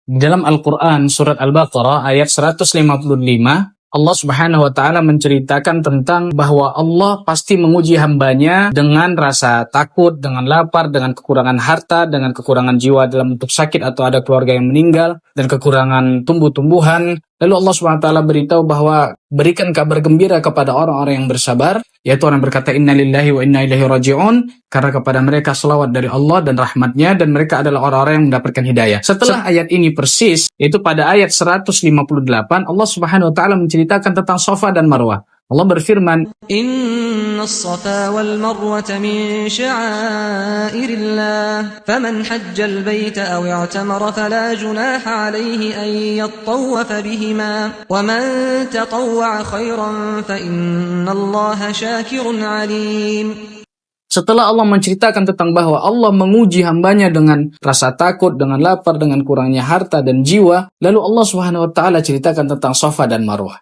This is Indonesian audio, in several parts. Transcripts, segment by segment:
Di dalam Al-Quran, surat Al-Baqarah, ayat 155, Allah Subhanahu wa Ta'ala menceritakan tentang bahwa Allah pasti menguji hambanya dengan rasa takut, dengan lapar, dengan kekurangan harta, dengan kekurangan jiwa dalam bentuk sakit atau ada keluarga yang meninggal, dan kekurangan tumbuh-tumbuhan. Lalu Allah Subhanahu wa Ta'ala beritahu bahwa berikan kabar gembira kepada orang-orang yang bersabar, yaitu orang yang berkata inna lillahi wa inna ilaihi raji'un, karena kepada mereka selawat dari Allah dan rahmatnya, dan mereka adalah orang-orang yang mendapatkan hidayah. Setelah ayat ini persis, yaitu pada ayat 158, Allah Subhanahu wa Ta'ala menceritakan tentang Safa dan Marwah. Allah berfirman, Inna as-safa wal marwata min sya'airillah, faman hajjal baita aw i'tamara fala junaha alayhi an yattawafa bihima, wa man tatawwa'a khairan fa innallaha syakirun alim. Setelah Allah menceritakan tentang bahwa Allah menguji hambanya dengan rasa takut, dengan lapar, dengan kurangnya harta dan jiwa, lalu Allah Subhanahu wa Ta'ala ceritakan tentang Safa dan Marwah.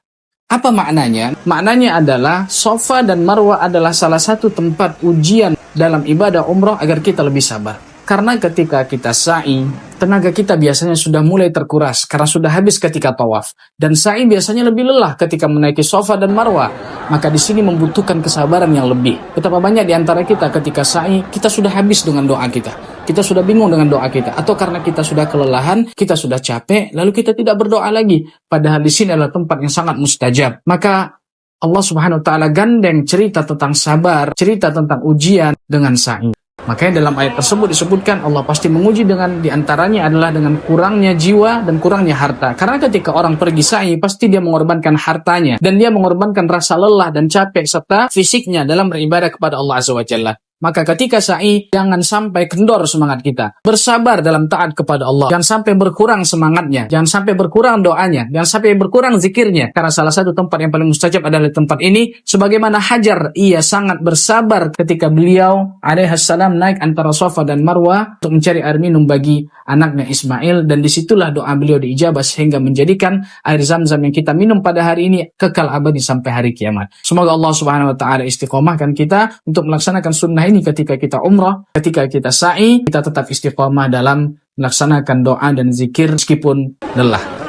Apa maknanya? Maknanya adalah Safa dan Marwah adalah salah satu tempat ujian dalam ibadah umrah agar kita lebih sabar. Karena ketika kita sa'i, tenaga kita biasanya sudah mulai terkuras karena sudah habis ketika tawaf. Dan sa'i biasanya lebih lelah ketika menaiki Safa dan Marwah. Maka di sini membutuhkan kesabaran yang lebih. Betapa banyak di antara kita ketika sa'i, kita sudah habis dengan doa kita. Kita sudah bingung dengan doa kita. Atau karena kita sudah kelelahan, kita sudah capek, lalu kita tidak berdoa lagi. Padahal di sini adalah tempat yang sangat mustajab. Maka Allah Subhanahu wa Ta'ala gandeng cerita tentang sabar, cerita tentang ujian dengan sa'i. Makanya dalam ayat tersebut disebutkan Allah pasti menguji dengan diantaranya adalah dengan kurangnya jiwa dan kurangnya harta. Karena ketika orang pergi sa'i pasti dia mengorbankan hartanya dan dia mengorbankan rasa lelah dan capek serta fisiknya dalam beribadah kepada Allah Azza wa Jalla. Maka ketika sa'i, jangan sampai kendor semangat kita. Bersabar dalam taat kepada Allah. Jangan sampai berkurang semangatnya. Jangan sampai berkurang doanya. Jangan sampai berkurang zikirnya. Karena salah satu tempat yang paling mustajab adalah tempat ini. Sebagaimana Hajar, ia sangat bersabar ketika beliau alaihissalam naik antara Safa dan Marwah untuk mencari air minum bagi anaknya Ismail. Dan disitulah doa beliau diijabah sehingga menjadikan air Zam-Zam yang kita minum pada hari ini kekal abadi sampai hari kiamat. Semoga Allah Subhanahu wa Ta'ala istiqomahkan kita untuk melaksanakan sunnah ini ketika kita umrah, ketika kita sa'i, kita tetap istiqomah dalam melaksanakan doa dan zikir meskipun lelah.